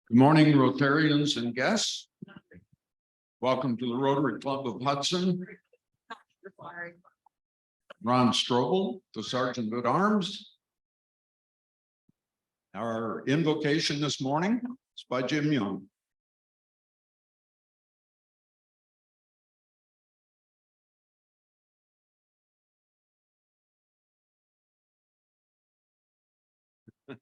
Good morning, Rotarians and guests. Welcome to the Rotary Club of Hudson. Ron Strobel, the Sergeant at Arms. Our invocation this morning is by Jim Young. Good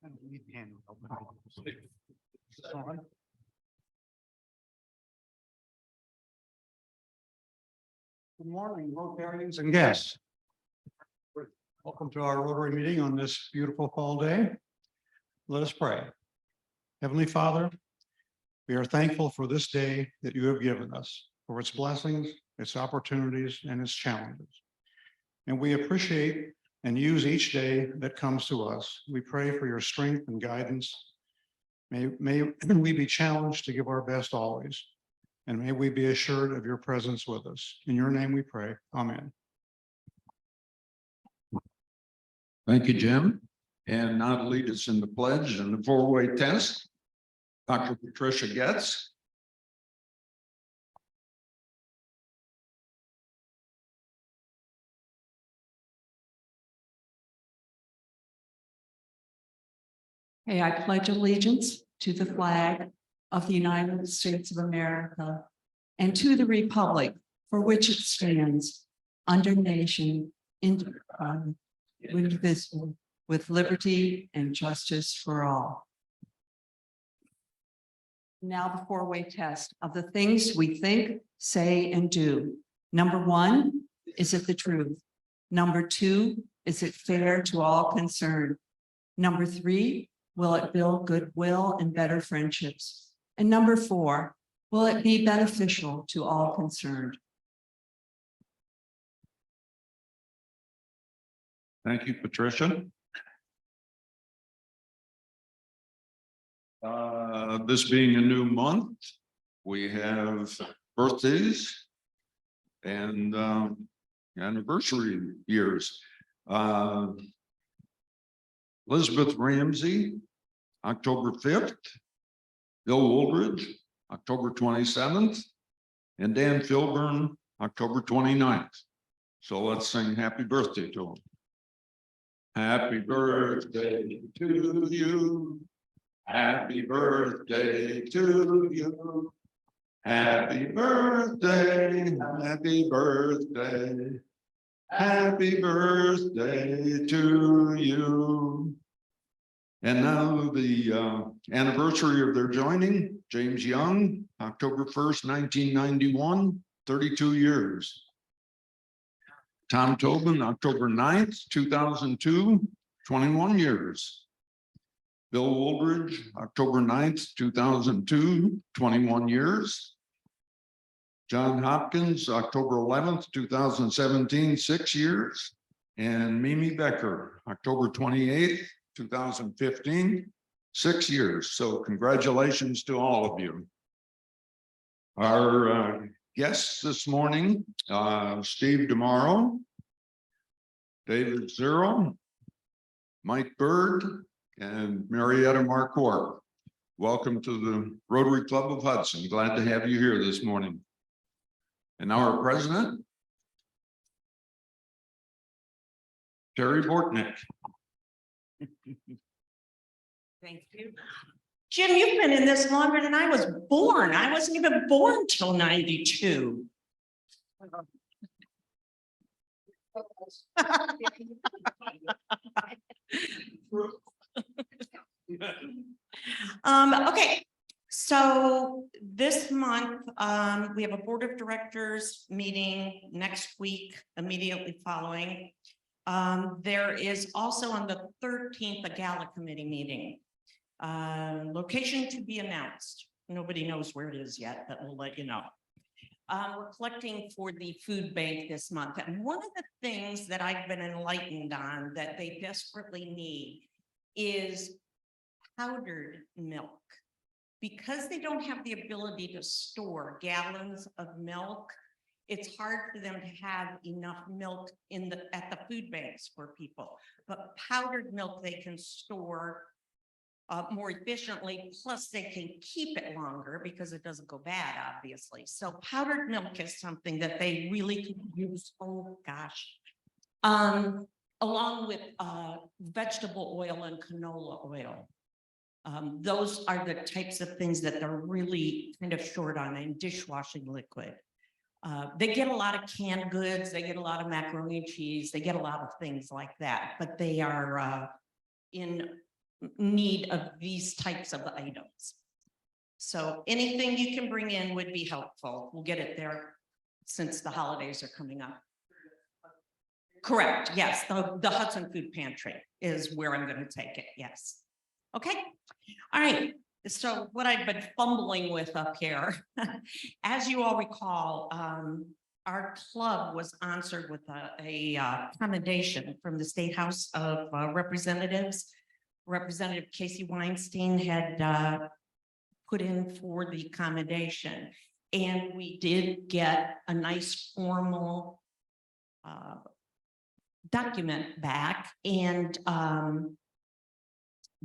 morning, Rotarians and guests. Welcome to our Rotary meeting on this beautiful fall day. Let us pray. Heavenly Father, we are thankful for this day that you have given us, for its blessings, its opportunities, and its challenges. And we appreciate and use each day that comes to us. We pray for your strength and guidance. May we be challenged to give our best always. And may we be assured of your presence with us. In your name we pray. Amen. Thank you, Jim. And now to lead us in the pledge and the four-way test, Dr. Patricia Getz. Hey, I pledge allegiance to the flag of the United States of America and to the republic for which it stands, one nation, indivisible, with liberty and justice for all. Now the four-way test of the things we think, say, and do. Number one, is it the truth? Number two, is it fair to all concerned? Number three, will it build goodwill and better friendships? And number four, will it be beneficial to all concerned? Thank you, Patricia. This being a new month, we have birthdays and anniversary years. Elizabeth Ramsey, October 5th, Bill Woolridge, October 27th, and Dan Filburn, October 29th. So let's sing happy birthday to them. Happy birthday to you. Happy birthday to you. Happy birthday, happy birthday. Happy birthday to you. And now the anniversary of their joining, James Young, October 1st, 1991, 32 years. Tom Tobin, October 9th, 2002, 21 years. Bill Woolridge, October 9th, 2002, 21 years. John Hopkins, October 11th, 2017, 6 years. And Mimi Becker, October 28th, 2015, 6 years. So congratulations to all of you. Our guests this morning, Steve DeMauro, David Zero, Mike Bird, and Marietta Marquardt. Welcome to the Rotary Club of Hudson. Glad to have you here this morning. And our president, Terry Bortnick. Thank you. Jim, you've been in this longer than I was born. I wasn't even born till 92. Okay, so this month we have a board of directors meeting next week, immediately following. There is also on the 13th a gala committee meeting. Location to be announced. Nobody knows where it is yet, but we'll let you know. We're collecting for the food bank this month. And one of the things that I've been enlightened on that they desperately need is powdered milk. Because they don't have the ability to store gallons of milk, It's hard for them to have enough milk at the food banks for people, but powdered milk they can store more efficiently, plus they can keep it longer because it doesn't go bad, obviously. So powdered milk is something that they really can use. Oh, gosh. Along with vegetable oil and canola oil. Those are the types of things that they're really kind of short on in dishwashing liquid. They get a lot of canned goods, they get a lot of macaroni and cheese, they get a lot of things like that, but they are in need of these types of items. So anything you can bring in would be helpful. We'll get it there since the holidays are coming up. Correct, yes, the Hudson Food Pantry is where I'm going to take it, yes. Okay, all right. So what I've been fumbling with up here, as you all recall, our club was answered with a commendation from the State House of Representatives. Representative Casey Weinstein had put in for the commendation, and we did get a nice formal document back, and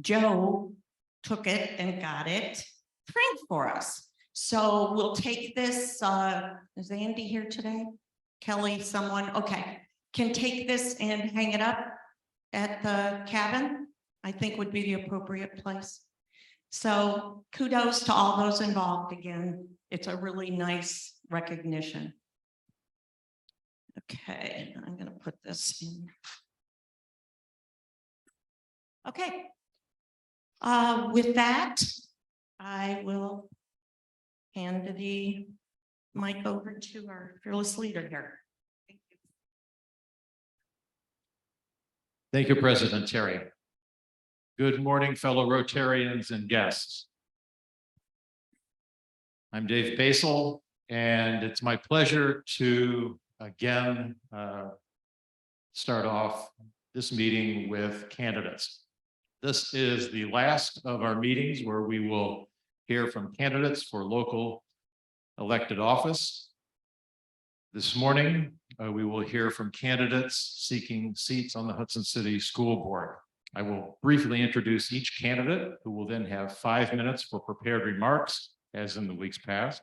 Joe took it and got it framed for us. So we'll take this, is Andy here today? Kelly, someone, okay, can take this and hang it up at the cabin, I think would be the appropriate place. So kudos to all those involved again. It's a really nice recognition. Okay, I'm gonna put this in. Okay. With that, I will hand the mic over to our fearless leader here. Thank you. Thank you, President Terry. Good morning, fellow Rotarians and guests. I'm Dave Basel, and it's my pleasure to again start off this meeting with candidates. This is the last of our meetings where we will hear from candidates for local elected office. This morning, we will hear from candidates seeking seats on the Hudson City School Board. I will briefly introduce each candidate, who will then have 5 minutes for prepared remarks, as in the weeks past.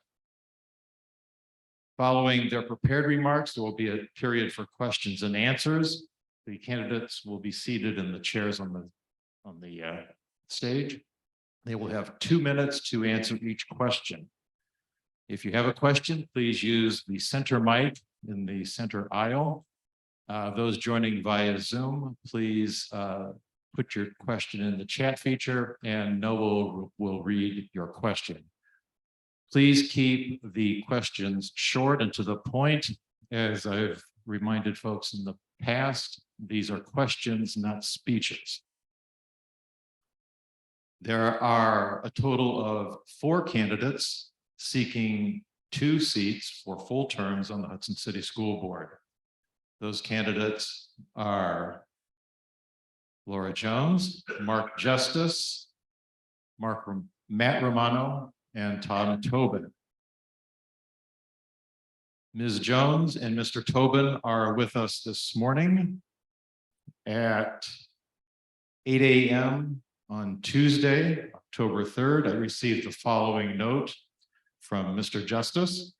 Following their prepared remarks, there will be a period for questions and answers. The candidates will be seated in the chairs on the stage. They will have 2 minutes to answer each question. If you have a question, please use the center mic in the center aisle. Those joining via Zoom, please put your question in the chat feature and Noah will read your question. Please keep the questions short and to the point. As I've reminded folks in the past, these are questions, not speeches. There are a total of 4 candidates seeking 2 seats for full terms on the Hudson City School Board. Those candidates are Laura Jones, Mark Justice, Matt Romano, and Tom Tobin. Ms. Jones and Mr. Tobin are with us this morning at 8 a.m. on Tuesday, October 3rd. I received the following note from Mr. Justice.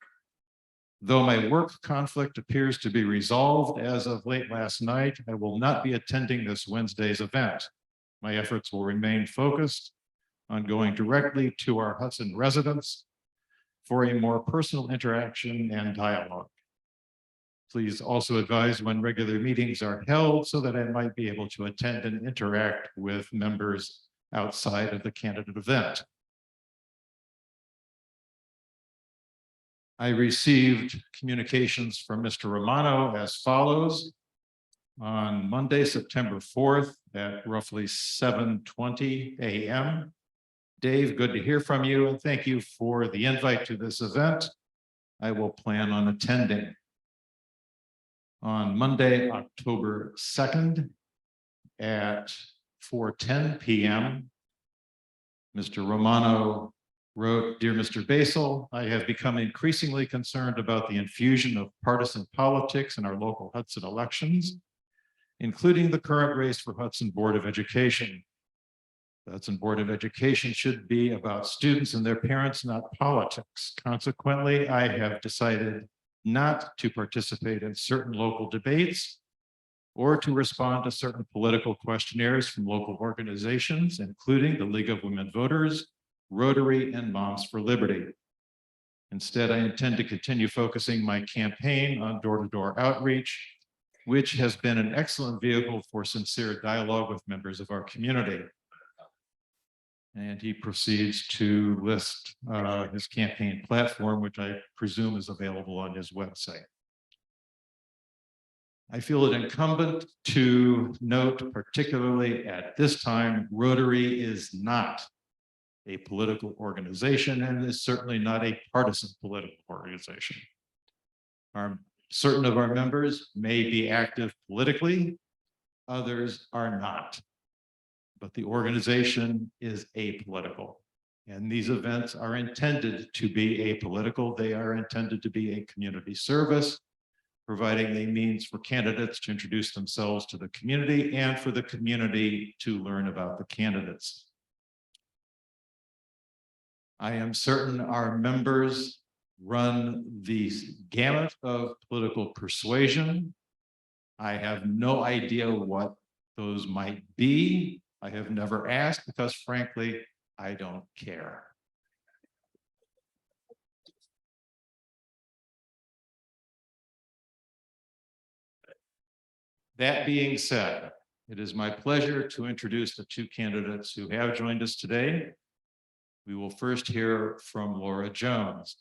Though my work conflict appears to be resolved as of late last night, I will not be attending this Wednesday's event. My efforts will remain focused on going directly to our Hudson residents for a more personal interaction and dialogue. Please also advise when regular meetings are held so that I might be able to attend and interact with members outside of the candidate event. I received communications from Mr. Romano as follows. On Monday, September 4th at roughly 7:20 a.m. Dave, good to hear from you and thank you for the invite to this event. I will plan on attending. On Monday, October 2nd at 4:10 p.m. Mr. Romano wrote, "Dear Mr. Basil, I have become increasingly concerned about the infusion of partisan politics in our local Hudson elections, including the current race for Hudson Board of Education. The Hudson Board of Education should be about students and their parents, not politics. Consequently, I have decided not to participate in certain local debates or to respond to certain political questionnaires from local organizations, including the League of Women Voters, Rotary, and Moms for Liberty. Instead, I intend to continue focusing my campaign on door-to-door outreach, which has been an excellent vehicle for sincere dialogue with members of our community." And he proceeds to list his campaign platform, which I presume is available on his website. I feel it incumbent to note, particularly at this time, Rotary is not a political organization and is certainly not a partisan political organization. Certain of our members may be active politically, others are not. But the organization is apolitical. And these events are intended to be apolitical. They are intended to be a community service, providing a means for candidates to introduce themselves to the community and for the community to learn about the candidates. I am certain our members run the gamut of political persuasion. I have no idea what those might be. I have never asked because frankly, I don't care. That being said, it is my pleasure to introduce the two candidates who have joined us today. We will first hear from Laura Jones.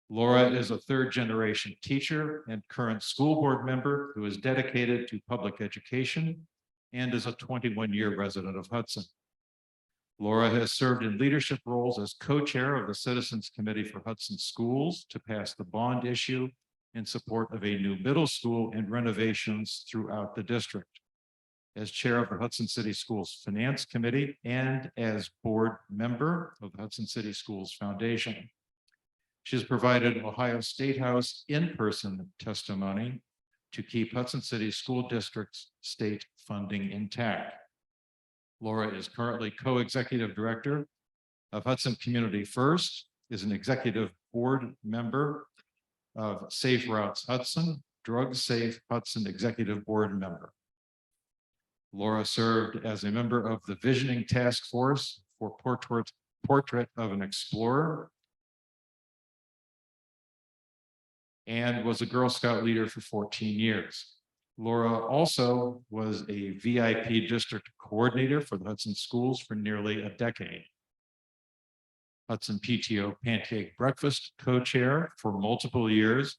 Laura is a third-generation teacher and current school board member who is dedicated to public education and is a 21-year resident of Hudson. Laura has served in leadership roles as co-chair of the Citizens Committee for Hudson Schools to pass the bond issue in support of a new middle school and renovations throughout the district, as chair of the Hudson City Schools Finance Committee and as board member of the Hudson City Schools Foundation. She has provided Ohio State House in-person testimony to keep Hudson City School District's state funding intact. Laura is currently co-executive director of Hudson Community First, is an executive board member of Safe Routes Hudson, Drug Safe Hudson executive board member. Laura served as a member of the Visioning Task Force for Portrait of an Explorer and was a Girl Scout leader for 14 years. Laura also was a VIP district coordinator for the Hudson Schools for nearly a decade. Hudson PTO Pancake Breakfast co-chair for multiple years,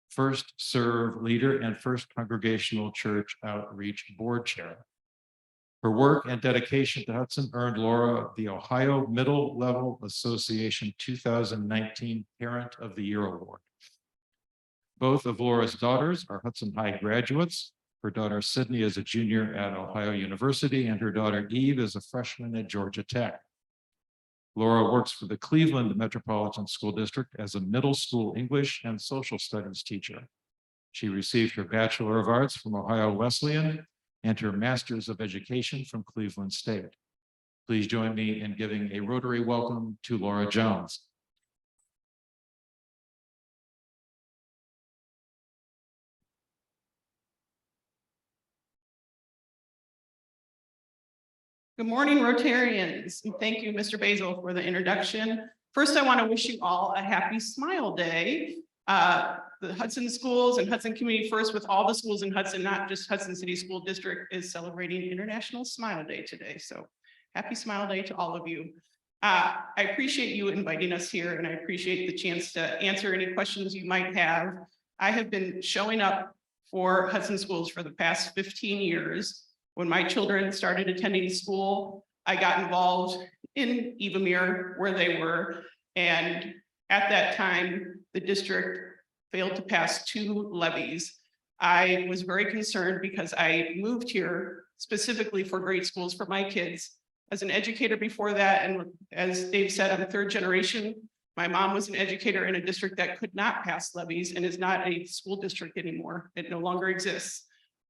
first serve leader and first congregational church outreach board chair. Her work and dedication to Hudson earned Laura the Ohio Middle Level Association 2019 Parent of the Year Award. Both of Laura's daughters are Hudson High graduates. Her daughter Sydney is a junior at Ohio University, and her daughter Eve is a freshman at Georgia Tech. Laura works for the Cleveland Metropolitan School District as a middle school English and social studies teacher. She received her Bachelor of Arts from Ohio Wesleyan and her Master's of Education from Cleveland State. Please join me in giving a Rotary welcome to Laura Jones. Good morning, Rotarians. And thank you, Mr. Basil, for the introduction. First, I want to wish you all a happy Smile Day. The Hudson Schools and Hudson Community First, with all the schools in Hudson, not just Hudson City School District, is celebrating International Smile Day today. So happy Smile Day to all of you. I appreciate you inviting us here, and I appreciate the chance to answer any questions you might have. I have been showing up for Hudson Schools for the past 15 years. When my children started attending school, I got involved in Evamere where they were. And at that time, the district failed to pass 2 levies. I was very concerned because I moved here specifically for great schools for my kids. as an educator before that, and as Dave said, I'm third generation. My mom was an educator in a district that could not pass levies and is not a school district anymore. It no longer exists.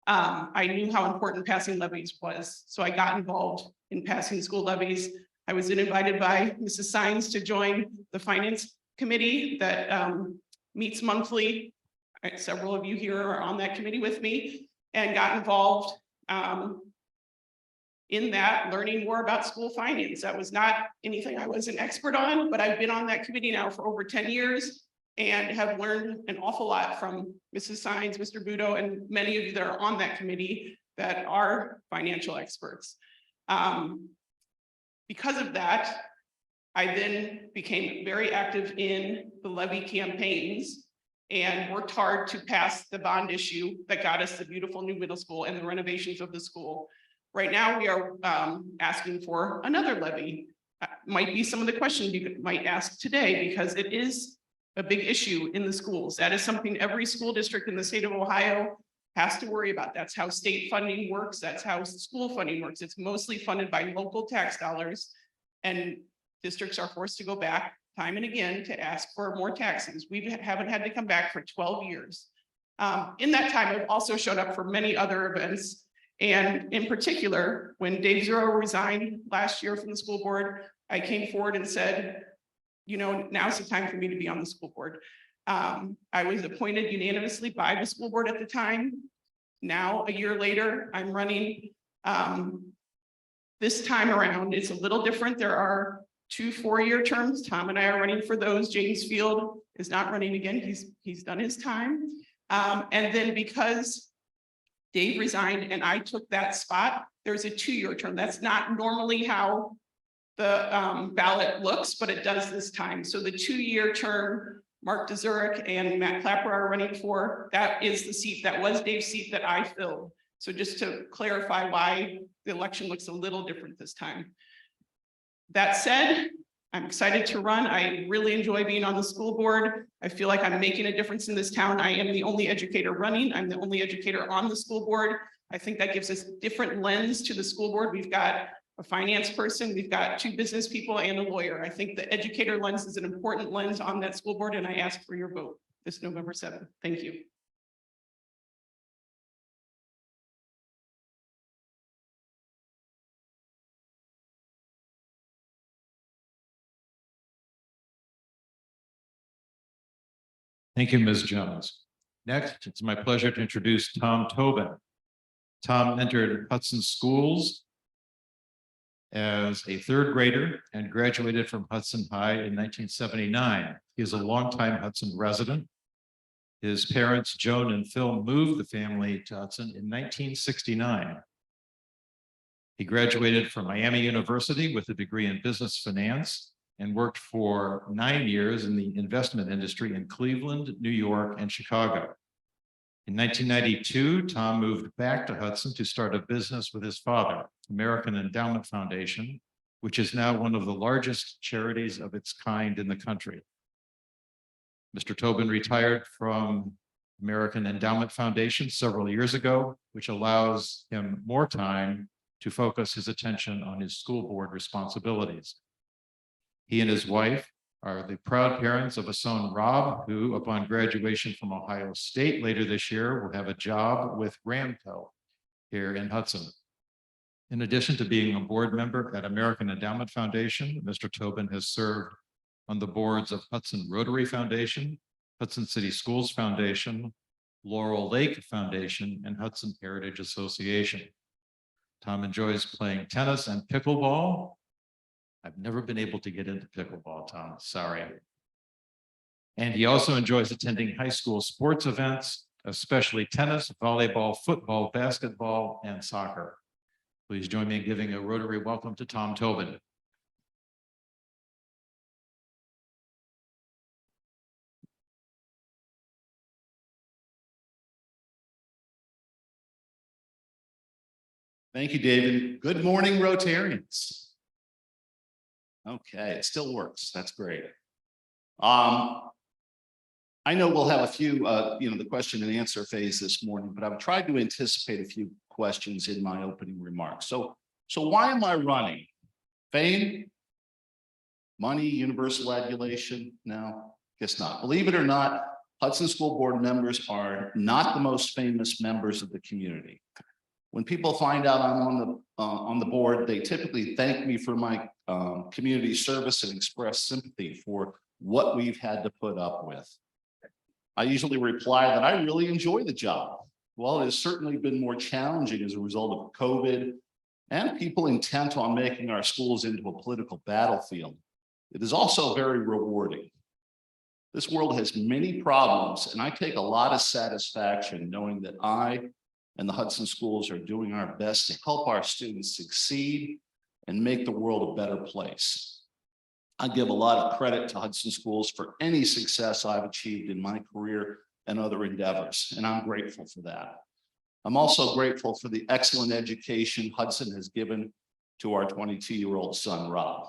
I knew how important passing levies was, so I got involved in passing school levies. I was then invited by Mrs. Sines to join the finance committee that meets monthly. Several of you here are on that committee with me, and got involved in that, learning more about school finance. That was not anything I was an expert on, but I've been on that committee now for over 10 years and have learned an awful lot from Mrs. Sines, Mr. Budo, and many of you that are on that committee that are financial experts. Because of that, I then became very active in the levy campaigns and worked hard to pass the bond issue that got us the beautiful new middle school and the renovations of the school. Right now, we are asking for another levy. Might be some of the questions you might ask today, because it is a big issue in the schools. That is something every school district in the state of Ohio has to worry about. That's how state funding works. That's how school funding works. It's mostly funded by local tax dollars, and districts are forced to go back time and again to ask for more taxes. We haven't had to come back for 12 years. In that time, I've also showed up for many other events. And in particular, when Dave Zero resigned last year from the school board, I came forward and said, you know, now's the time for me to be on the school board. I was appointed unanimously by the school board at the time. Now, a year later, I'm running. This time around, it's a little different. There are 2 4-year terms. Tom and I are running for those. James Field is not running again. He's done his time. And then because Dave resigned and I took that spot, there's a 2-year term. That's not normally how the ballot looks, but it does this time. So the 2-year term, Mark DeZurek and Matt Clapper are running for. That is the seat that was Dave's seat that I filled. So just to clarify why the election looks a little different this time. That said, I'm excited to run. I really enjoy being on the school board. I feel like I'm making a difference in this town. I am the only educator running. I'm the only educator on the school board. I think that gives us a different lens to the school board. We've got a finance person, we've got 2 business people and a lawyer. I think the educator lens is an important lens on that school board, and I ask for your vote this November 7th. Thank you. Thank you, Ms. Jones. Next, it's my pleasure to introduce Tom Tobin. Tom entered Hudson schools as a 3rd grader and graduated from Hudson High in 1979. He is a longtime Hudson resident. His parents, Joan and Phil, moved the family to Hudson in 1969. He graduated from Miami University with a degree in business finance and worked for 9 years in the investment industry in Cleveland, New York, and Chicago. In 1992, Tom moved back to Hudson to start a business with his father, American Endowment Foundation, which is now one of the largest charities of its kind in the country. Mr. Tobin retired from American Endowment Foundation several years ago, which allows him more time to focus his attention on his school board responsibilities. He and his wife are the proud parents of a son, Rob, who, upon graduation from Ohio State later this year, will have a job with Ramco here in Hudson. In addition to being a board member at American Endowment Foundation, Mr. Tobin has served on the boards of Hudson Rotary Foundation, Hudson City Schools Foundation, Laurel Lake Foundation, and Hudson Heritage Association. Tom enjoys playing tennis and pickleball. I've never been able to get into pickleball, Tom, sorry. And he also enjoys attending high school sports events, especially tennis, volleyball, football, basketball, and soccer. Please join me in giving a Rotary welcome to Tom Tobin. Thank you, David. Good morning, Rotarians. Okay, it still works. That's great. I know we'll have a few, the question and answer phase this morning, but I've tried to anticipate a few questions in my opening remarks. So why am I running? Fame? Money, universal adulation? No, guess not. Believe it or not, Hudson School Board members are not the most famous members of the community. When people find out I'm on the board, they typically thank me for my community service and express sympathy for what we've had to put up with. I usually reply that I really enjoy the job. Well, it has certainly been more challenging as a result of COVID and people intent on making our schools into a political battlefield. It is also very rewarding. This world has many problems, and I take a lot of satisfaction knowing that I and the Hudson schools are doing our best to help our students succeed and make the world a better place. I give a lot of credit to Hudson schools for any success I've achieved in my career and other endeavors, and I'm grateful for that. I'm also grateful for the excellent education Hudson has given to our 22-year-old son, Rob.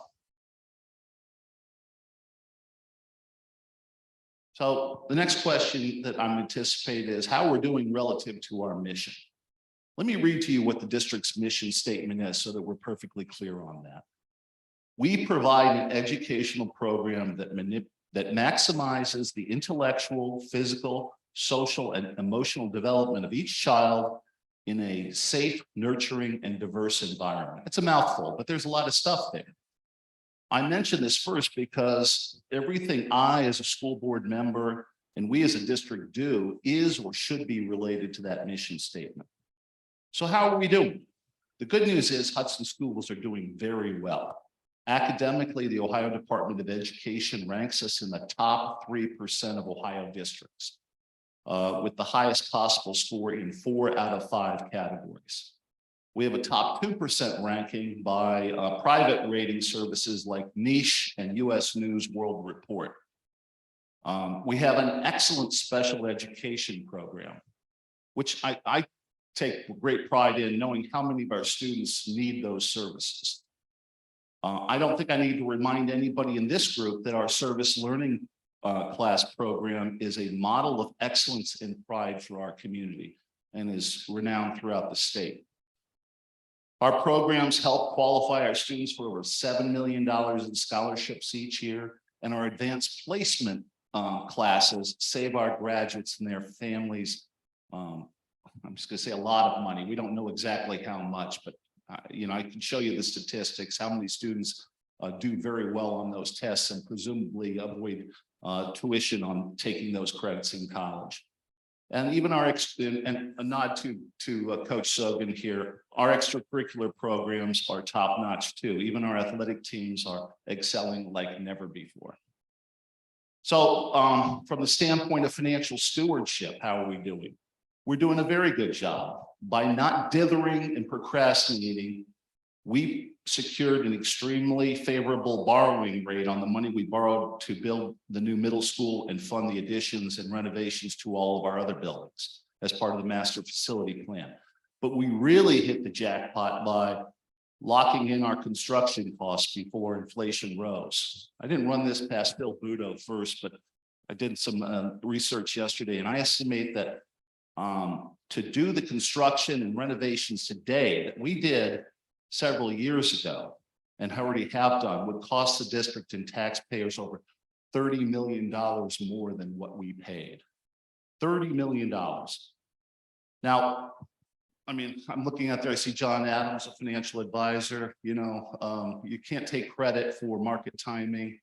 So the next question that I'm anticipating is how we're doing relative to our mission. Let me read to you what the district's mission statement is so that we're perfectly clear on that. We provide an educational program that maximizes the intellectual, physical, social, and emotional development of each child in a safe, nurturing, and diverse environment. It's a mouthful, but there's a lot of stuff there. I mention this first because everything I, as a school board member, and we as a district do is or should be related to that mission statement. So how are we doing? The good news is Hudson schools are doing very well. Academically, the Ohio Department of Education ranks us in the top 3% of Ohio districts, with the highest possible score in 4 out of 5 categories. We have a top 2% ranking by private rating services like Niche and US News World Report. We have an excellent special education program, which I take great pride in knowing how many of our students need those services. I don't think I need to remind anybody in this group that our service learning class program is a model of excellence and pride for our community and is renowned throughout the state. Our programs help qualify our students for over $7 million in scholarships each year, and our advanced placement classes save our graduates and their families. I'm just going to say a lot of money. We don't know exactly how much, but you know, I can show you the statistics, how many students do very well on those tests and presumably avoid tuition on taking those credits in college. And even our, and a nod to Coach Sogan here, our extracurricular programs are top notch too. Even our athletic teams are excelling like never before. So from the standpoint of financial stewardship, how are we doing? We're doing a very good job. By not dithering and procrastinating, we secured an extremely favorable borrowing rate on the money we borrowed to build the new middle school and fund the additions and renovations to all of our other buildings as part of the master facility plan. But we really hit the jackpot by locking in our construction costs before inflation rose. I didn't run this past Bill Budo first, but I did some research yesterday, and I estimate that to do the construction and renovations today that we did several years ago and already have done would cost the district and taxpayers over $30 million more than what we paid. $30 million. Now, I mean, I'm looking out there, I see John Adams, a financial advisor. You know, you can't take credit for market timing.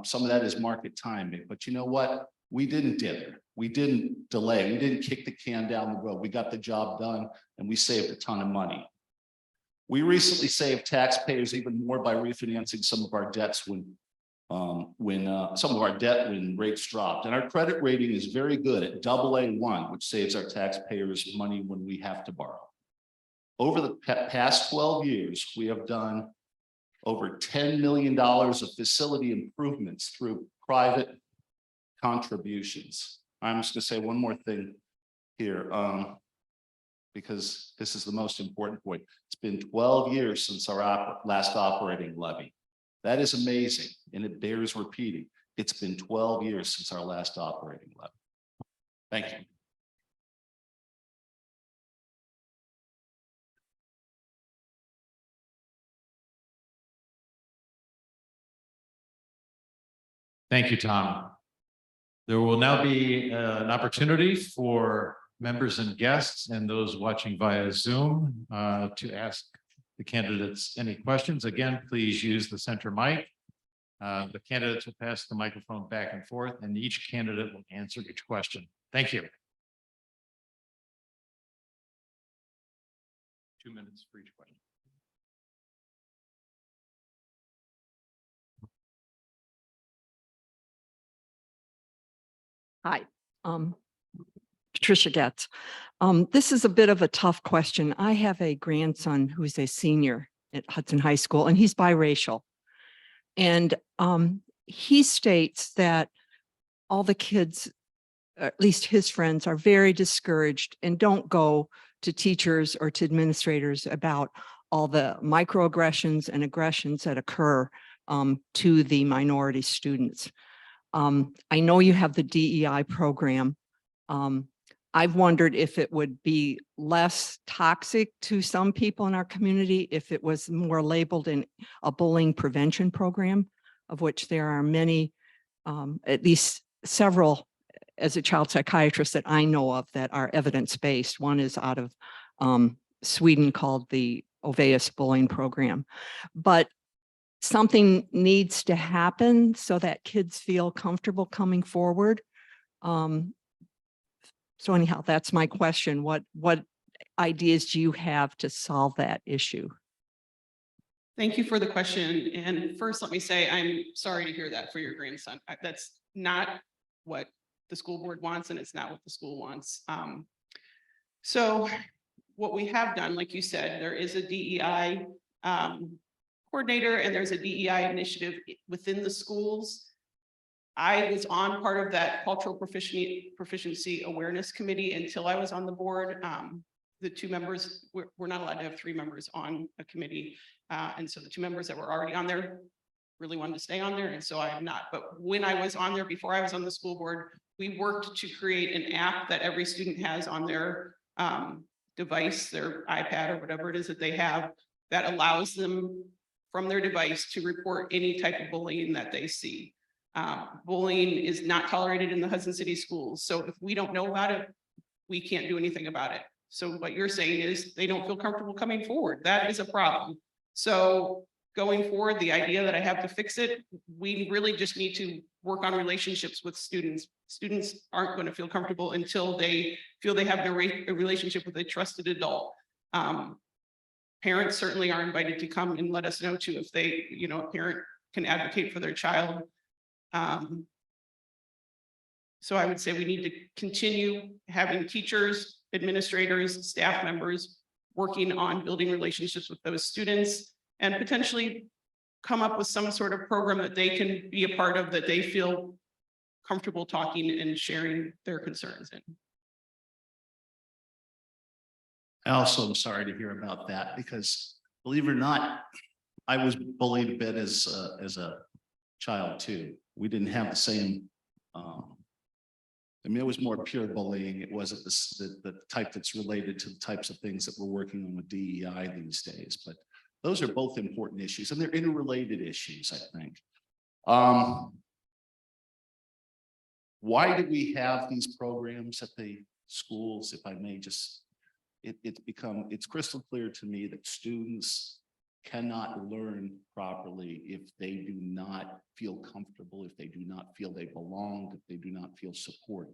Some of that is market timing, but you know what? We didn't dither. We didn't delay. We didn't kick the can down the road. We got the job done and we saved a ton of money. We recently saved taxpayers even more by refinancing some of our debts when rates dropped. And our credit rating is very good at AA1, which saves our taxpayers money when we have to borrow. Over the past 12 years, we have done over $10 million of facility improvements through private contributions. I'm just going to say one more thing here, because this is the most important point. It's been 12 years since our last operating levy. That is amazing, and it bears repeating. It's been 12 years since our last operating levy. Thank you. Thank you, Tom. There will now be an opportunity for members and guests and those watching via Zoom to ask the candidates any questions. Again, please use the center mic. The candidates will pass the microphone back and forth, and each candidate will answer each question. Thank you. 2 minutes for each question. Hi, Patricia Getz. This is a bit of a tough question. I have a grandson who's a senior at Hudson High School, and he's biracial. And he states that all the kids, at least his friends, are very discouraged and don't go to teachers or to administrators about all the microaggressions and aggressions that occur to the minority students. I know you have the DEI program. I've wondered if it would be less toxic to some people in our community if it was more labeled in a bullying prevention program, of which there are many, at least several, as a child psychiatrist that I know of, that are evidence-based. One is out of Sweden called the Oveus Bullying Program. But something needs to happen so that kids feel comfortable coming forward. So anyhow, that's my question. What ideas do you have to solve that issue? Thank you for the question. And first, let me say, I'm sorry to hear that for your grandson. That's not what the school board wants, and it's not what the school wants. So what we have done, like you said, there is a DEI coordinator and there's a DEI initiative within the schools. I was on part of that cultural proficiency awareness committee until I was on the board. The two members, we're not allowed to have 3 members on a committee. And so the 2 members that were already on there really wanted to stay on there. And so I am not. But when I was on there, before I was on the school board, we worked to create an app that every student has on their device, their iPad or whatever it is that they have, that allows them from their device to report any type of bullying that they see. Bullying is not tolerated in the Hudson City schools. So if we don't know about it, we can't do anything about it. So what you're saying is they don't feel comfortable coming forward. That is a problem. So going forward, the idea that I have to fix it, we really just need to work on relationships with students. Students aren't going to feel comfortable until they feel they have a relationship with a trusted adult. Parents certainly are invited to come and let us know too if they, a parent can advocate for their child. So I would say we need to continue having teachers, administrators, staff members working on building relationships with those students and potentially come up with some sort of program that they can be a part of, that they feel comfortable talking and sharing their concerns in. I also am sorry to hear about that because, believe it or not, I was bullied a bit as a child too. We didn't have the same, it was more pure bullying. It wasn't the type that's related to the types of things that we're working on with DEI these days, but those are both important issues and they're interrelated issues, I think. Why do we have these programs at the schools? If I may just, it's crystal clear to me that students cannot learn properly if they do not feel comfortable, if they do not feel they belong, if they do not feel supported.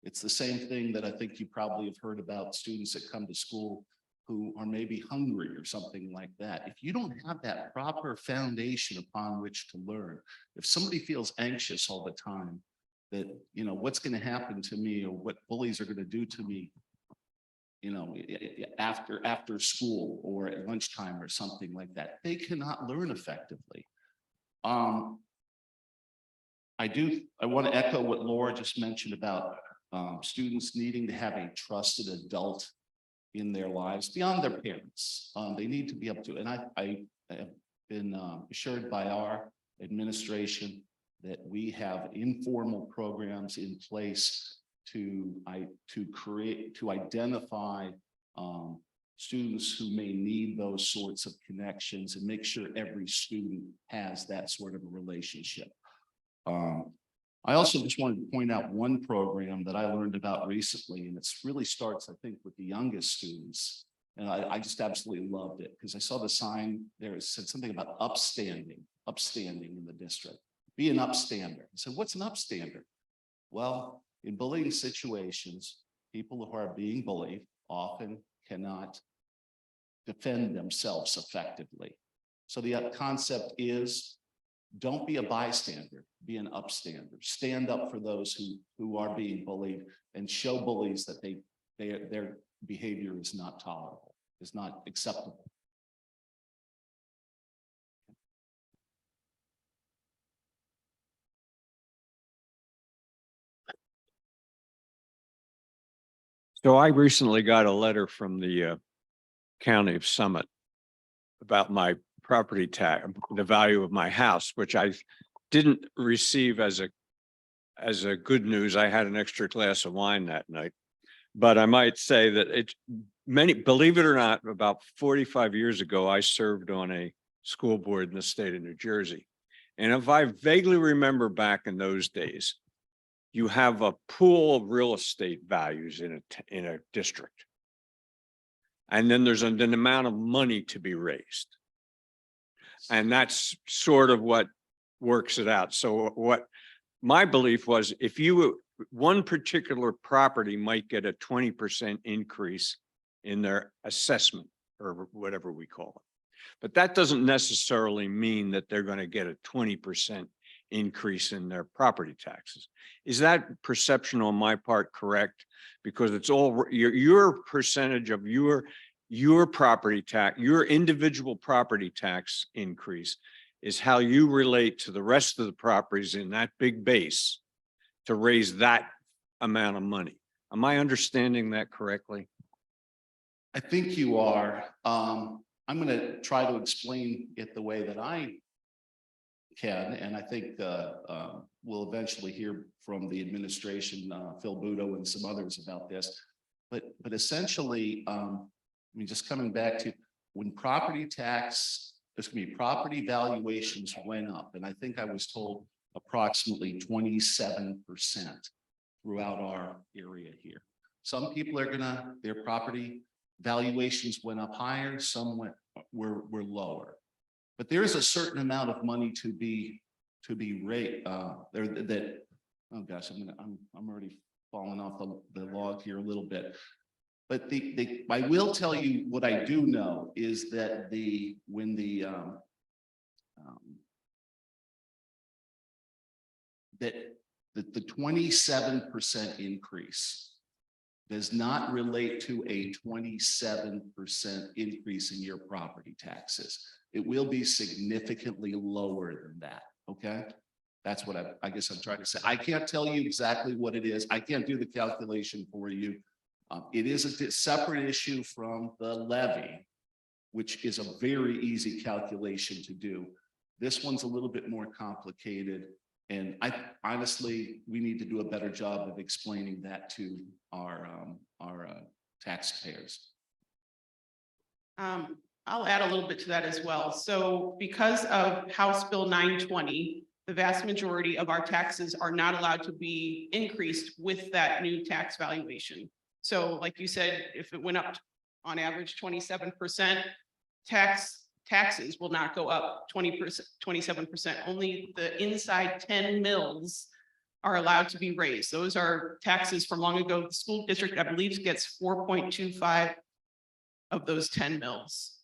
It's the same thing that I think you probably have heard about students that come to school who are maybe hungry or something like that. If you don't have that proper foundation upon which to learn, if somebody feels anxious all the time that, what's going to happen to me or what bullies are going to do to me, after school or at lunchtime or something like that, they cannot learn effectively. I want to echo what Laura just mentioned about students needing to have a trusted adult in their lives beyond their parents. They need to be able to, and I have been assured by our administration that we have informal programs in place to identify students who may need those sorts of connections and make sure every student has that sort of a relationship. I also just wanted to point out one program that I learned about recently, and it's really starts, I think, with the youngest students. And I just absolutely loved it because I saw the sign there. It said something about upstanding in the district. Be an upstander. I said, what's an upstander? Well, in bullying situations, people who are being bullied often cannot defend themselves effectively. So the concept is, don't be a bystander, be an upstander. Stand up for those who are being bullied and show bullies that their behavior is not tolerable, is not acceptable. So I recently got a letter from the County of Summit about my property tax, the value of my house, which I didn't receive as a good news. I had an extra glass of wine that night. But I might say that believe it or not, about 45 years ago, I served on a school board in the state of New Jersey. And if I vaguely remember back in those days, you have a pool of real estate values in a district. And then there's an amount of money to be raised. And that's sort of what works it out. So what my belief was, if one particular property might get a 20% increase in their assessment or whatever we call it. But that doesn't necessarily mean that they're going to get a 20% increase in their property taxes. Is that perception on my part correct? Because it's all your percentage of your property tax, your individual property tax increase is how you relate to the rest of the properties in that big base to raise that amount of money. Am I understanding that correctly? I think you are. I'm going to try to explain it the way that I can, and I think we'll eventually hear from the administration, Phil Budo and some others about this. But essentially, I mean, just coming back to when property valuations went up, and I think I was told approximately 27% throughout our area here. Some people are their property valuations went up higher, some were lower. But there is a certain amount of money to be raised there that, oh gosh, I'm already falling off the log here a little bit. But I will tell you what I do know is that when the 27% increase does not relate to a 27% increase in your property taxes. It will be significantly lower than that, okay? That's what I guess I'm trying to say. I can't tell you exactly what it is. I can't do the calculation for you. It is a separate issue from the levy, which is a very easy calculation to do. This one's a little bit more complicated. And honestly, we need to do a better job of explaining that to our taxpayers. I'll add a little bit to that as well. So because of House Bill 920, the vast majority of our taxes are not allowed to be increased with that new tax valuation. So like you said, if it went up on average 27%, taxes will not go up 20%, 27%. Only the inside 10 mills are allowed to be raised. Those are taxes from long ago. The school district, I believe, gets 4.25 of those 10 mills.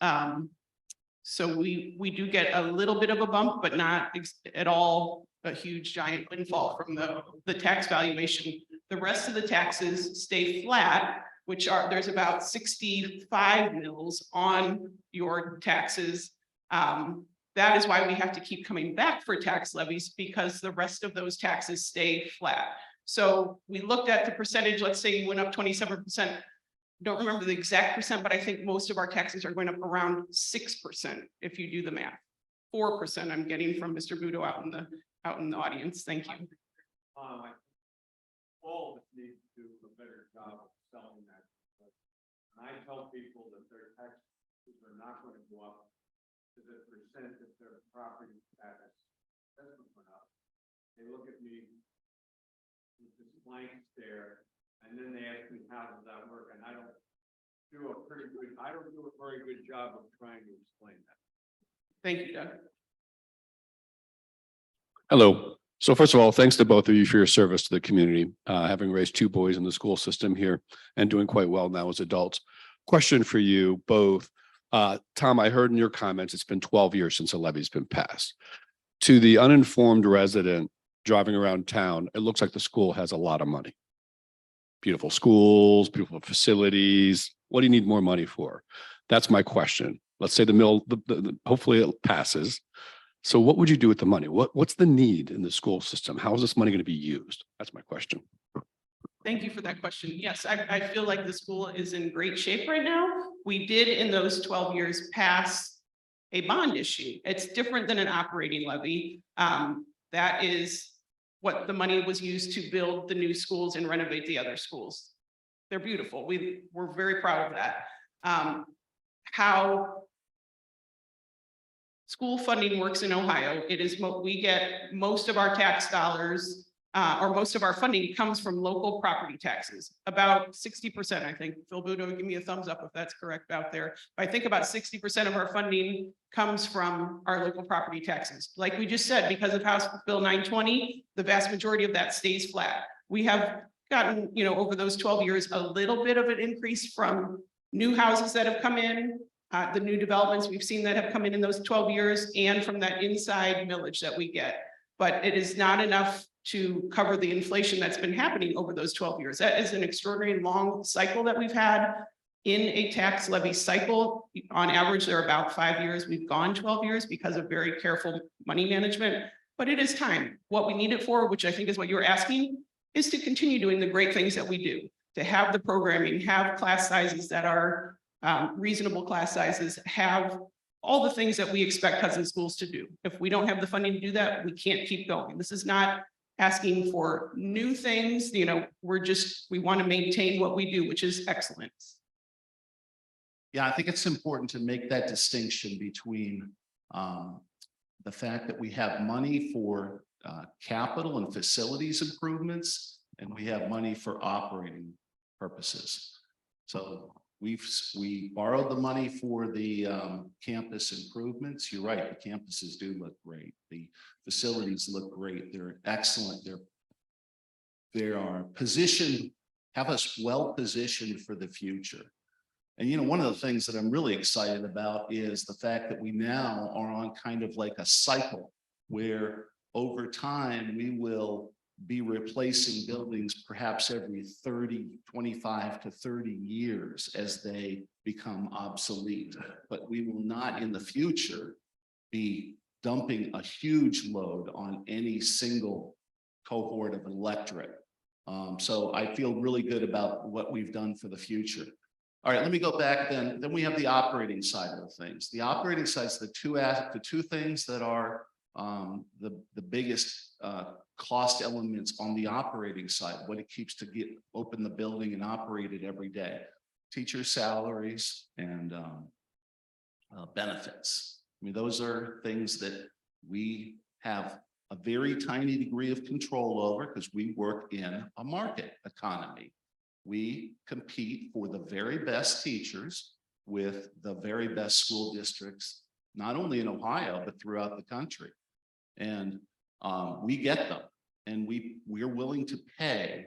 So we do get a little bit of a bump, but not at all a huge giant windfall from the tax valuation. The rest of the taxes stay flat, which there's about 65 mills on your taxes. That is why we have to keep coming back for tax levies, because the rest of those taxes stay flat. So we looked at the percentage, let's say you went up 27%. Don't remember the exact percent, but I think most of our taxes are going up around 6% if you do the math. 4% I'm getting from Mr. Budo out in the audience. Thank you. All of us need to do a better job of selling that. And I tell people that their taxes are not going to go up to the percent of their property status. That's what's going up. they look at me with this blank stare, and then they ask me, how does that work? And I don't do a very good job of trying to explain that. Thank you, Doug. Hello. So first of all, thanks to both of you for your service to the community, having raised two boys in the school system here and doing quite well now as adults. Question for you both. Tom, I heard in your comments, it's been 12 years since a levy's been passed. To the uninformed resident driving around town, it looks like the school has a lot of money. Beautiful schools, beautiful facilities. What do you need more money for? That's my question. Let's say hopefully it passes. So what would you do with the money? What's the need in the school system? How is this money going to be used? That's my question. Thank you for that question. Yes, I feel like the school is in great shape right now. We did in those 12 years pass a bond issue. It's different than an operating levy. That is what the money was used to build the new schools and renovate the other schools. They're beautiful. We're very proud of that. How school funding works in Ohio, it is we get most of our tax dollars or most of our funding comes from local property taxes, about 60%, I think. Phil Budo, give me a thumbs up if that's correct out there. I think about 60% of our funding comes from our local property taxes. Like we just said, because of House Bill 920, the vast majority of that stays flat. We have gotten, over those 12 years, a little bit of an increase from new houses that have come in, the new developments we've seen that have come in those 12 years, and from that inside millage that we get. But it is not enough to cover the inflation that's been happening over those 12 years. That is an extraordinary long cycle that we've had in a tax levy cycle. On average, they're about 5 years. We've gone 12 years because of very careful money management, but it is time. What we need it for, which I think is what you're asking, is to continue doing the great things that we do, to have the programming, have class sizes that are reasonable class sizes, have all the things that we expect Hudson schools to do. If we don't have the funding to do that, we can't keep going. This is not asking for new things, we want to maintain what we do, which is excellence. Yeah, I think it's important to make that distinction between the fact that we have money for capital and facilities improvements, and we have money for operating purposes. So we borrowed the money for the campus improvements. You're right, the campuses do look great. The facilities look great. They're excellent. They are positioned, have us well positioned for the future. And one of the things that I'm really excited about is the fact that we now are on kind of like a cycle where over time we will be replacing buildings perhaps every 25 to 30 years as they become obsolete. But we will not in the future be dumping a huge load on any single cohort of electorate. So I feel really good about what we've done for the future. All right, let me go back then. Then we have the operating side of things. The operating side is the two things that are the biggest cost elements on the operating side, what it keeps to open the building and operate it every day. Teacher salaries and benefits. I mean, those are things that we have a very tiny degree of control over because we work in a market economy. We compete for the very best teachers with the very best school districts, not only in Ohio, but throughout the country. And we get them, and we're willing to pay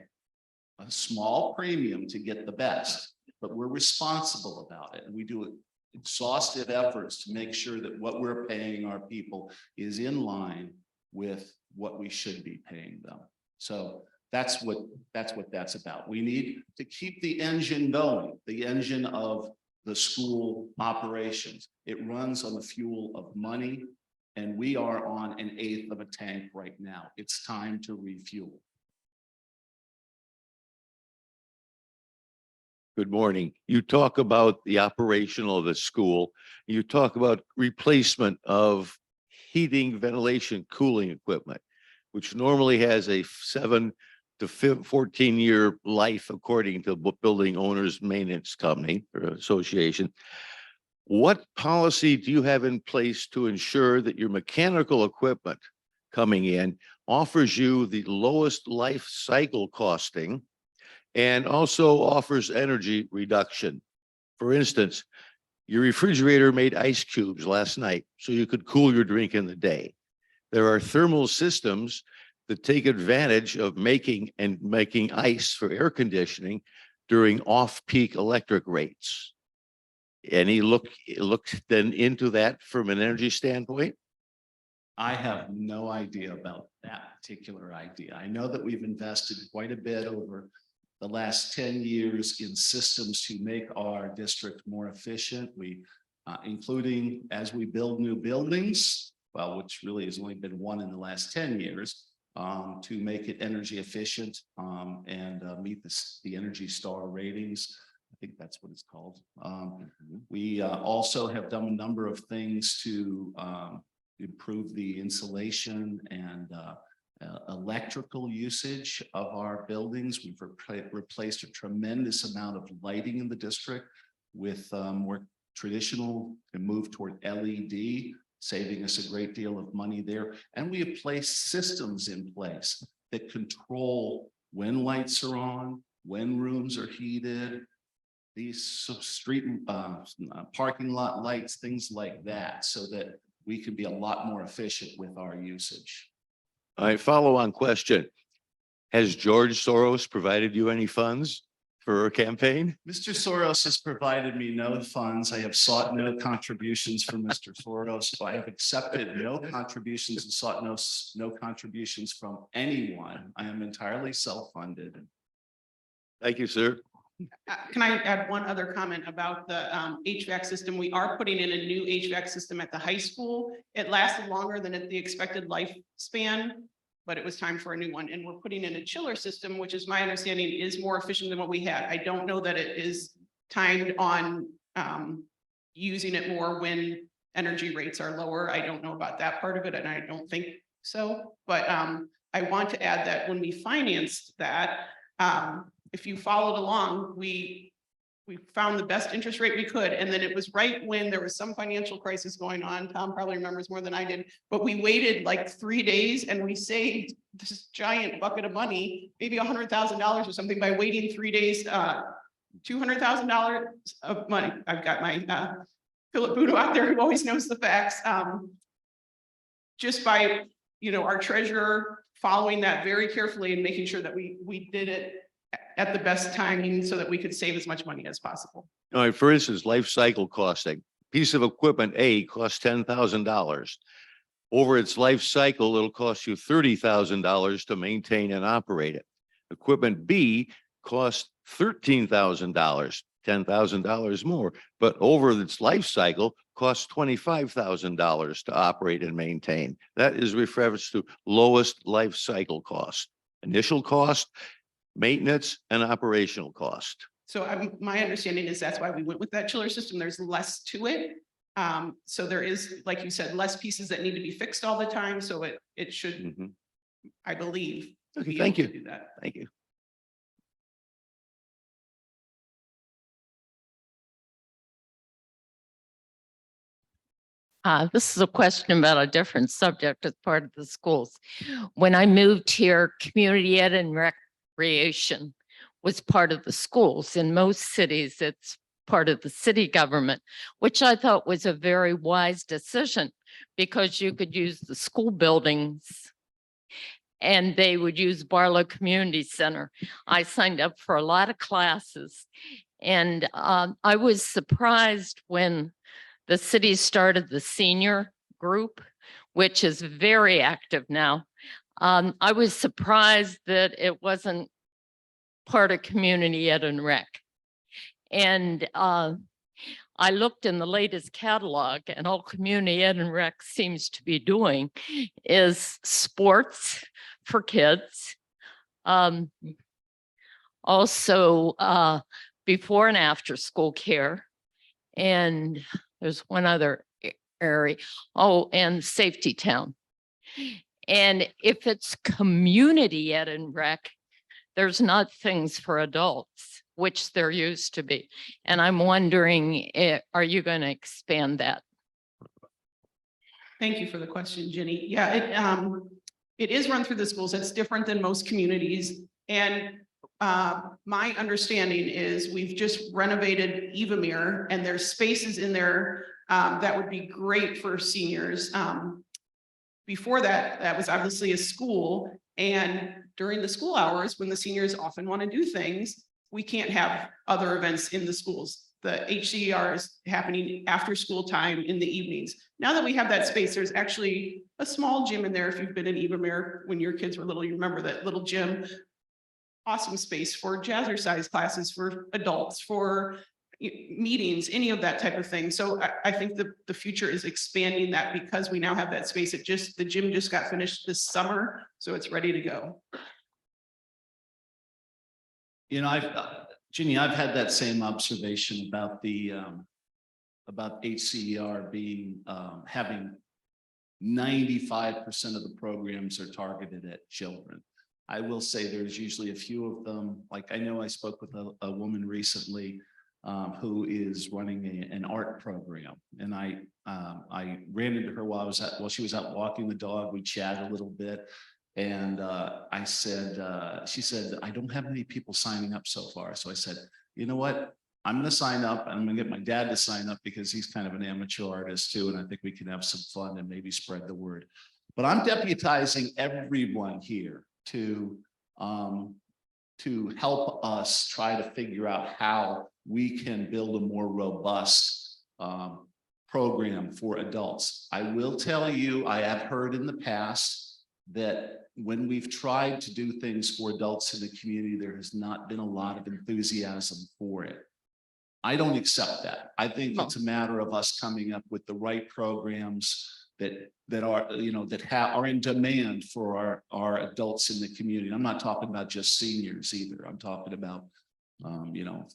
a small premium to get the best, but we're responsible about it. And we do exhaustive efforts to make sure that what we're paying our people is in line with what we should be paying them. So that's what that's about. We need to keep the engine going, the engine of the school operations. It runs on the fuel of money, and we are on 1/8 of a tank right now. It's time to refuel. Good morning. You talk about the operational of the school. You talk about replacement of heating, ventilation, cooling equipment, which normally has a 7 to 14-year life, according to the building owners maintenance company or association. What policy do you have in place to ensure that your mechanical equipment coming in offers you the lowest life cycle costing and also offers energy reduction. For instance, your refrigerator made ice cubes last night, so you could cool your drink in the day. There are thermal systems that take advantage of making ice for air conditioning during off-peak electric rates. Any look then into that from an energy standpoint? I have no idea about that particular idea. I know that we've invested quite a bit over the last 10 years in systems to make our district more efficient. We, including as we build new buildings, well, which really has only been one in the last 10 years, to make it energy efficient and meet the Energy Star ratings. I think that's what it's called. We also have done a number of things to improve the insulation and electrical usage of our buildings. We've replaced a tremendous amount of lighting in the district with more traditional and moved toward LED, saving us a great deal of money there. And we have placed systems in place that control when lights are on, when rooms are heated, these street parking lot lights, things like that, so that we can be a lot more efficient with our usage. All right, follow-on question. Has George Soros provided you any funds for a campaign? Mr. Soros has provided me no funds. I have sought no contributions from Mr. Soros. I have accepted no contributions and sought no contributions from anyone. I am entirely self-funded. Thank you, sir. Can I add one other comment about the HVAC system? We are putting in a new HVAC system at the high school. It lasted longer than the expected lifespan, but it was time for a new one. And we're putting in a chiller system, which is my understanding is more efficient than what we had. I don't know that it is timed on using it more when energy rates are lower. I don't know about that part of it, and I don't think so. But I want to add that when we financed that, if you followed along, we found the best interest rate we could. And then it was right when there was some financial crisis going on. Tom probably remembers more than I did, but we waited like 3 days and we saved this giant bucket of money, maybe $100,000 or something by waiting 3 days, $200,000 of money. I've got my Philip Budo out there who always knows the facts. Just by, our treasurer following that very carefully and making sure that we did it at the best timing so that we could save as much money as possible. All right, for instance, life cycle costing. Piece of equipment A costs $10,000. Over its life cycle, it'll cost you $30,000 to maintain and operate it. Equipment B costs $13,000, $10,000 more, but over its life cycle costs $25,000 to operate and maintain. That is reference to lowest life cycle cost. Initial cost, maintenance, and operational cost. So my understanding is that's why we went with that chiller system. There's less to it. So there is, like you said, less pieces that need to be fixed all the time. So it should, I believe. Okay, thank you. Do that. Thank you. This is a question about a different subject as part of the schools. When I moved here, community ed and recreation was part of the schools. In most cities, it's part of the city government, which I thought was a very wise decision because you could use the school buildings and they would use Barlow Community Center. I signed up for a lot of classes and I was surprised when the city started the senior group, which is very active now. I was surprised that it wasn't part of community ed and rec. And I looked in the latest catalog and all community ed and rec seems to be doing is sports for kids. Also before and after school care. And there's one other area. Oh, and Safety Town. And if it's community ed and rec, there's not things for adults, which there used to be. And I'm wondering, are you going to expand that? Thank you for the question, Jenny. Yeah, It is run through the schools. It's different than most communities. And my understanding is we've just renovated Evamere and there's spaces in there that would be great for seniors. Before that, that was obviously a school. And during the school hours, when the seniors often want to do things, we can't have other events in the schools. The HCER is happening after school time in the evenings. Now that we have that space, there's actually a small gym in there. If you've been in Evamere when your kids were little, you remember that little gym. Awesome space for jazzercise classes, for adults, for meetings, any of that type of thing. So I think the future is expanding that because we now have that space. The gym just got finished this summer, so it's ready to go. You know, Ginny, I've had that same observation about about HCER being, having 95% of the programs are targeted at children. I will say there's usually a few of them, like I know I spoke with a woman recently who is running an art program. And I ran into her while she was out walking the dog. We chatted a little bit. And I said, she said, I don't have many people signing up so far. So I said, you know what? I'm going to sign up. And I'm going to get my dad to sign up because he's kind of an amateur artist too. And I think we can have some fun and maybe spread the word. But I'm deputizing everyone here to help us try to figure out how we can build a more robust program for adults. I will tell you, I have heard in the past that when we've tried to do things for adults in the community, there has not been a lot of enthusiasm for it. I don't accept that. I think it's a matter of us coming up with the right programs that are, you know, are in demand for our adults in the community. I'm not talking about just seniors either. I'm talking about, you know,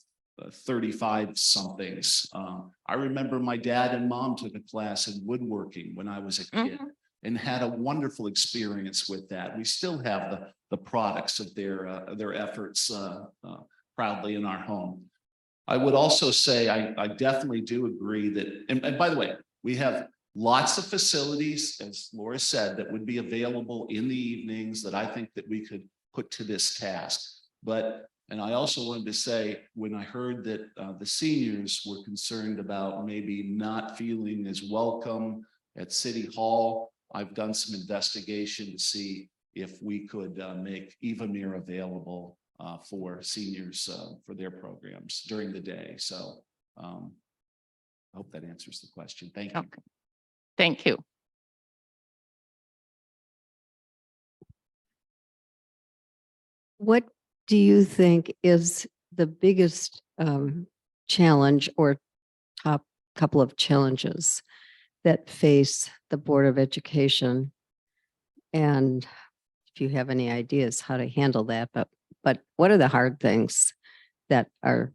35 somethings. I remember my dad and mom took a class in woodworking when I was a kid and had a wonderful experience with that. We still have the products of their efforts proudly in our home. I would also say I definitely do agree that, and by the way, we have lots of facilities, as Laura said, that would be available in the evenings that I think that we could put to this task. And I also wanted to say, when I heard that the seniors were concerned about maybe not feeling as welcome at City Hall, I've done some investigation to see if we could make Evamere available for seniors for their programs during the day. So I hope that answers the question. Thank you. Okay. Thank you. What do you think is the biggest challenge or top couple of challenges that face the Board of Education? And if you have any ideas how to handle that, but what are the hard things that are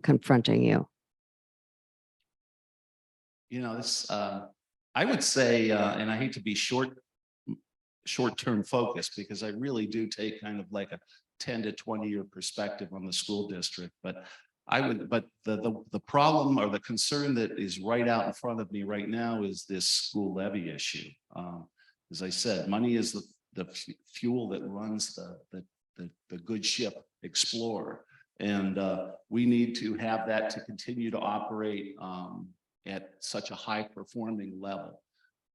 confronting you? You know, this, I would say, and I hate to be short-term focused because I really do take kind of like a 10 to 20 year perspective on the school district, but the problem or the concern that is right out in front of me right now is this school levy issue. As I said, money is the fuel that runs the good ship Explorer. And we need to have that to continue to operate at such a high performing level.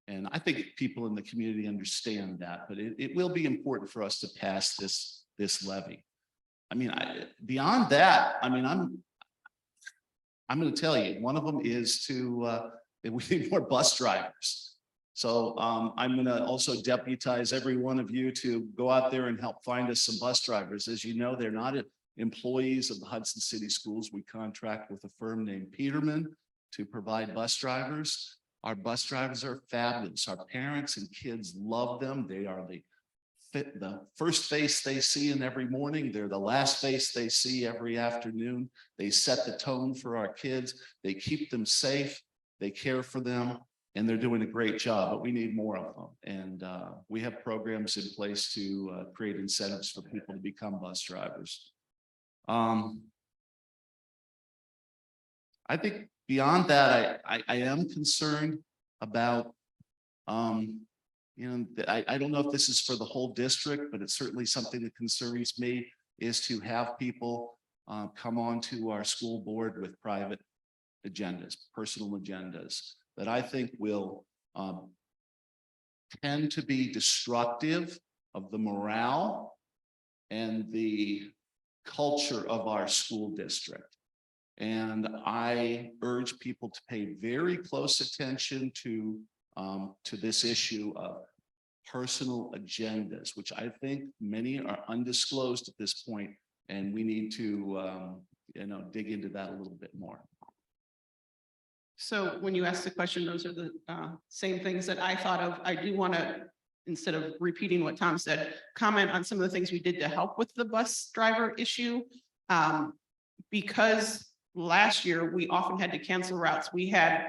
And I think people in the community understand that, but it will be important for us to pass this levy. I mean, beyond that, I mean, I'm going to tell you, one of them is that we need more bus drivers. So I'm going to also deputize every one of you to go out there and help find us some bus drivers. As you know, they're not employees of the Hudson City Schools. We contract with a firm named Peterman to provide bus drivers. Our bus drivers are fabulous. Our parents and kids love them. They are the first face they see in every morning. They're the last face they see every afternoon. They set the tone for our kids. They keep them safe. They care for them. And they're doing a great job, but we need more of them. And we have programs in place to create incentives for people to become bus drivers. I think beyond that, I am concerned about you know, I don't know if this is for the whole district, but it's certainly something that concerns me, is to have people come on to our school board with private agendas, personal agendas, that I think will tend to be destructive of the morale and the culture of our school district. And I urge people to pay very close attention to this issue of personal agendas, which I think many are undisclosed at this point, and we need to dig into that a little bit more. So when you ask the question, those are the same things that I thought of. I do want to, instead of repeating what Tom said, comment on some of the things we did to help with the bus driver issue. Because last year we often had to cancel routes. We had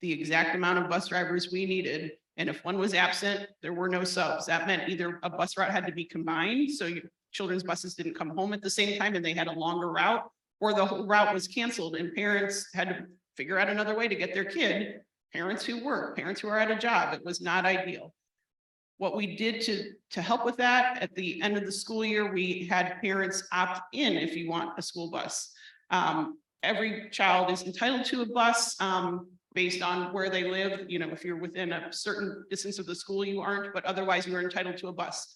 the exact amount of bus drivers we needed. And if one was absent, there were no subs. That meant either a bus route had to be combined, so your children's buses didn't come home at the same time and they had a longer route, or the whole route was canceled and parents had to figure out another way to get their kid, parents who work, parents who are at a job. It was not ideal. What we did to help with that, at the end of the school year, we had parents opt in if you want a school bus. Every child is entitled to a bus based on where they live. You know, if you're within a certain distance of the school, you aren't, but otherwise you are entitled to a bus.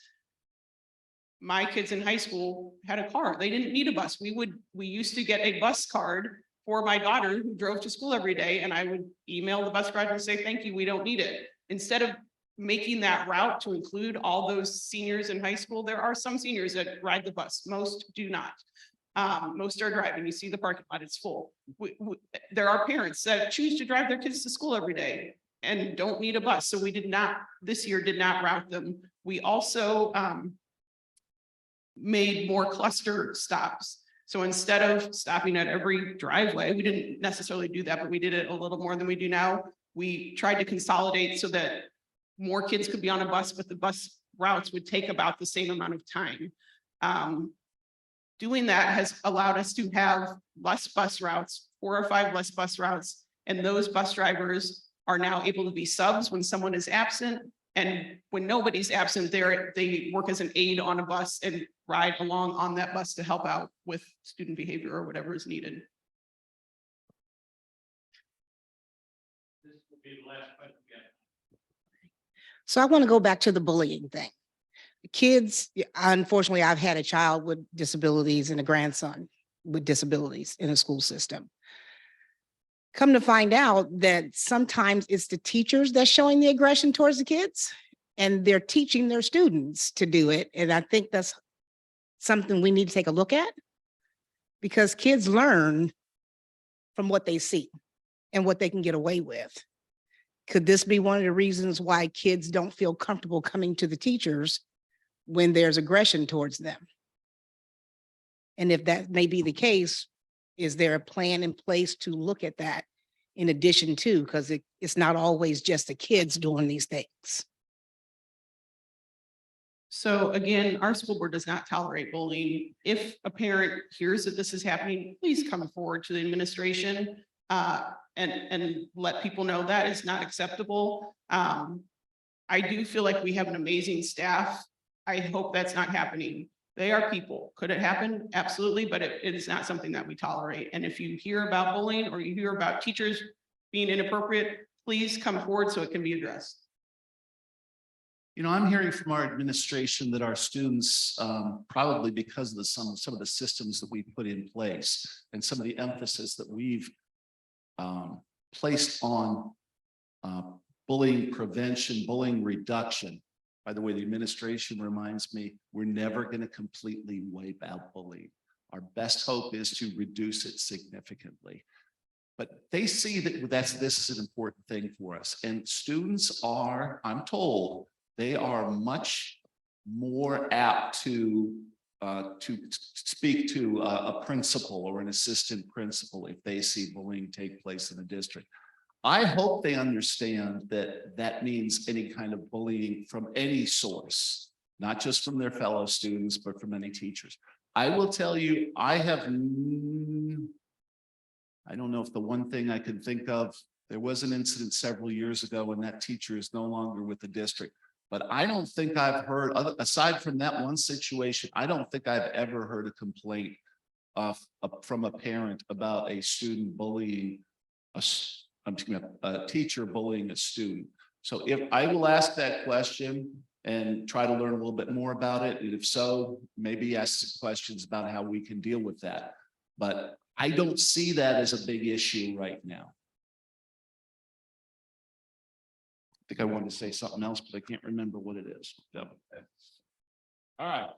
My kids in high school had a car. They didn't need a bus. We used to get a bus card for my daughter who drove to school every day, and I would email the bus driver and say, thank you, we don't need it. Instead of making that route to include all those seniors in high school, there are some seniors that ride the bus. Most do not. Most are driving. You see the parking lot, it's full. There are parents that choose to drive their kids to school every day and don't need a bus. So we did not, this year did not route them. We also made more cluster stops. So instead of stopping at every driveway, we didn't necessarily do that, but we did it a little more than we do now. We tried to consolidate so that more kids could be on a bus, but the bus routes would take about the same amount of time. Doing that has allowed us to have less bus routes, 4 or 5 less bus routes, and those bus drivers are now able to be subs when someone is absent. And when nobody's absent, they work as an aide on a bus and ride along on that bus to help out with student behavior or whatever is needed. This will be the last question. So I want to go back to the bullying thing. Kids, unfortunately, I've had a child with disabilities and a grandson with disabilities in a school system. Come to find out that sometimes it's the teachers that's showing the aggression towards the kids, and they're teaching their students to do it. And I think that's something we need to take a look at, because kids learn from what they see and what they can get away with. Could this be one of the reasons why kids don't feel comfortable coming to the teachers when there's aggression towards them? And if that may be the case, is there a plan in place to look at that in addition to, because it's not always just the kids doing these things? So again, our school board does not tolerate bullying. If a parent hears that this is happening, please come forward to the administration and let people know that is not acceptable. I do feel like we have an amazing staff. I hope that's not happening. They are people. Could it happen? Absolutely, but it is not something that we tolerate. And if you hear about bullying or you hear about teachers being inappropriate, please come forward so it can be addressed. You know, I'm hearing from our administration that our students, probably because of some of the systems that we've put in place and some of the emphasis that we've placed on bullying prevention, bullying reduction. By the way, the administration reminds me, we're never going to completely wipe out bullying. Our best hope is to reduce it significantly. But they see that this is an important thing for us. And students are, I'm told, they are much more apt to speak to a principal or an assistant principal if they see bullying take place in the district. I hope they understand that that means any kind of bullying from any source, not just from their fellow students, but from any teachers. I will tell you, I don't know if the one thing I can think of There was an incident several years ago and that teacher is no longer with the district. But I don't think I've heard, aside from that one situation, I don't think I've ever heard a complaint from a parent about a student bullying a teacher bullying a student. So if I will ask that question and try to learn a little bit more about it, and if so, maybe ask some questions about how we can deal with that. But I don't see that as a big issue right now. I think I wanted to say something else, but I can't remember what it is. So, all right.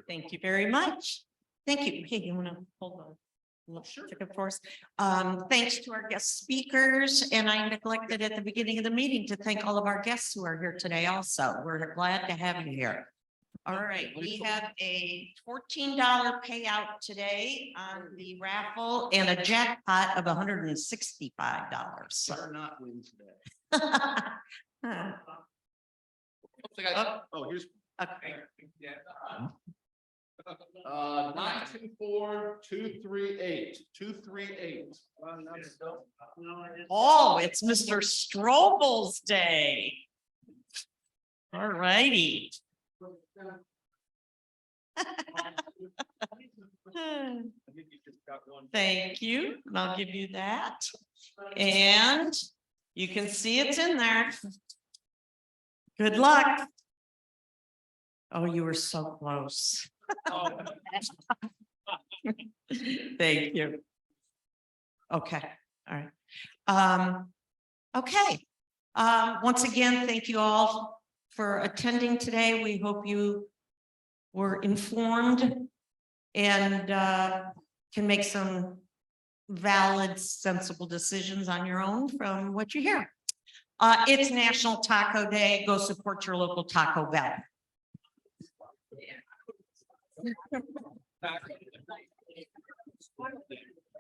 Thank you very much. Thank you. Hey, you want to hold on? Of course. Thanks to our guest speakers, and I neglected at the beginning of the meeting to thank all of our guests who are here today also. We're glad to have you here. All right, we have a $14 payout today on the raffle and a jackpot of $165. Better not win today. Oh, here's. Okay. 924-238. Oh, it's Mr. Strobel's day. All righty. Thank you. And I'll give you that. And you can see it's in there. Good luck. Oh, you were so close. Thank you. Okay, all right. Okay. Once again, thank you all for attending today. We hope you were informed and can make some valid, sensible decisions on your own from what you hear. It's National Taco Day. Go support your local Taco Bell.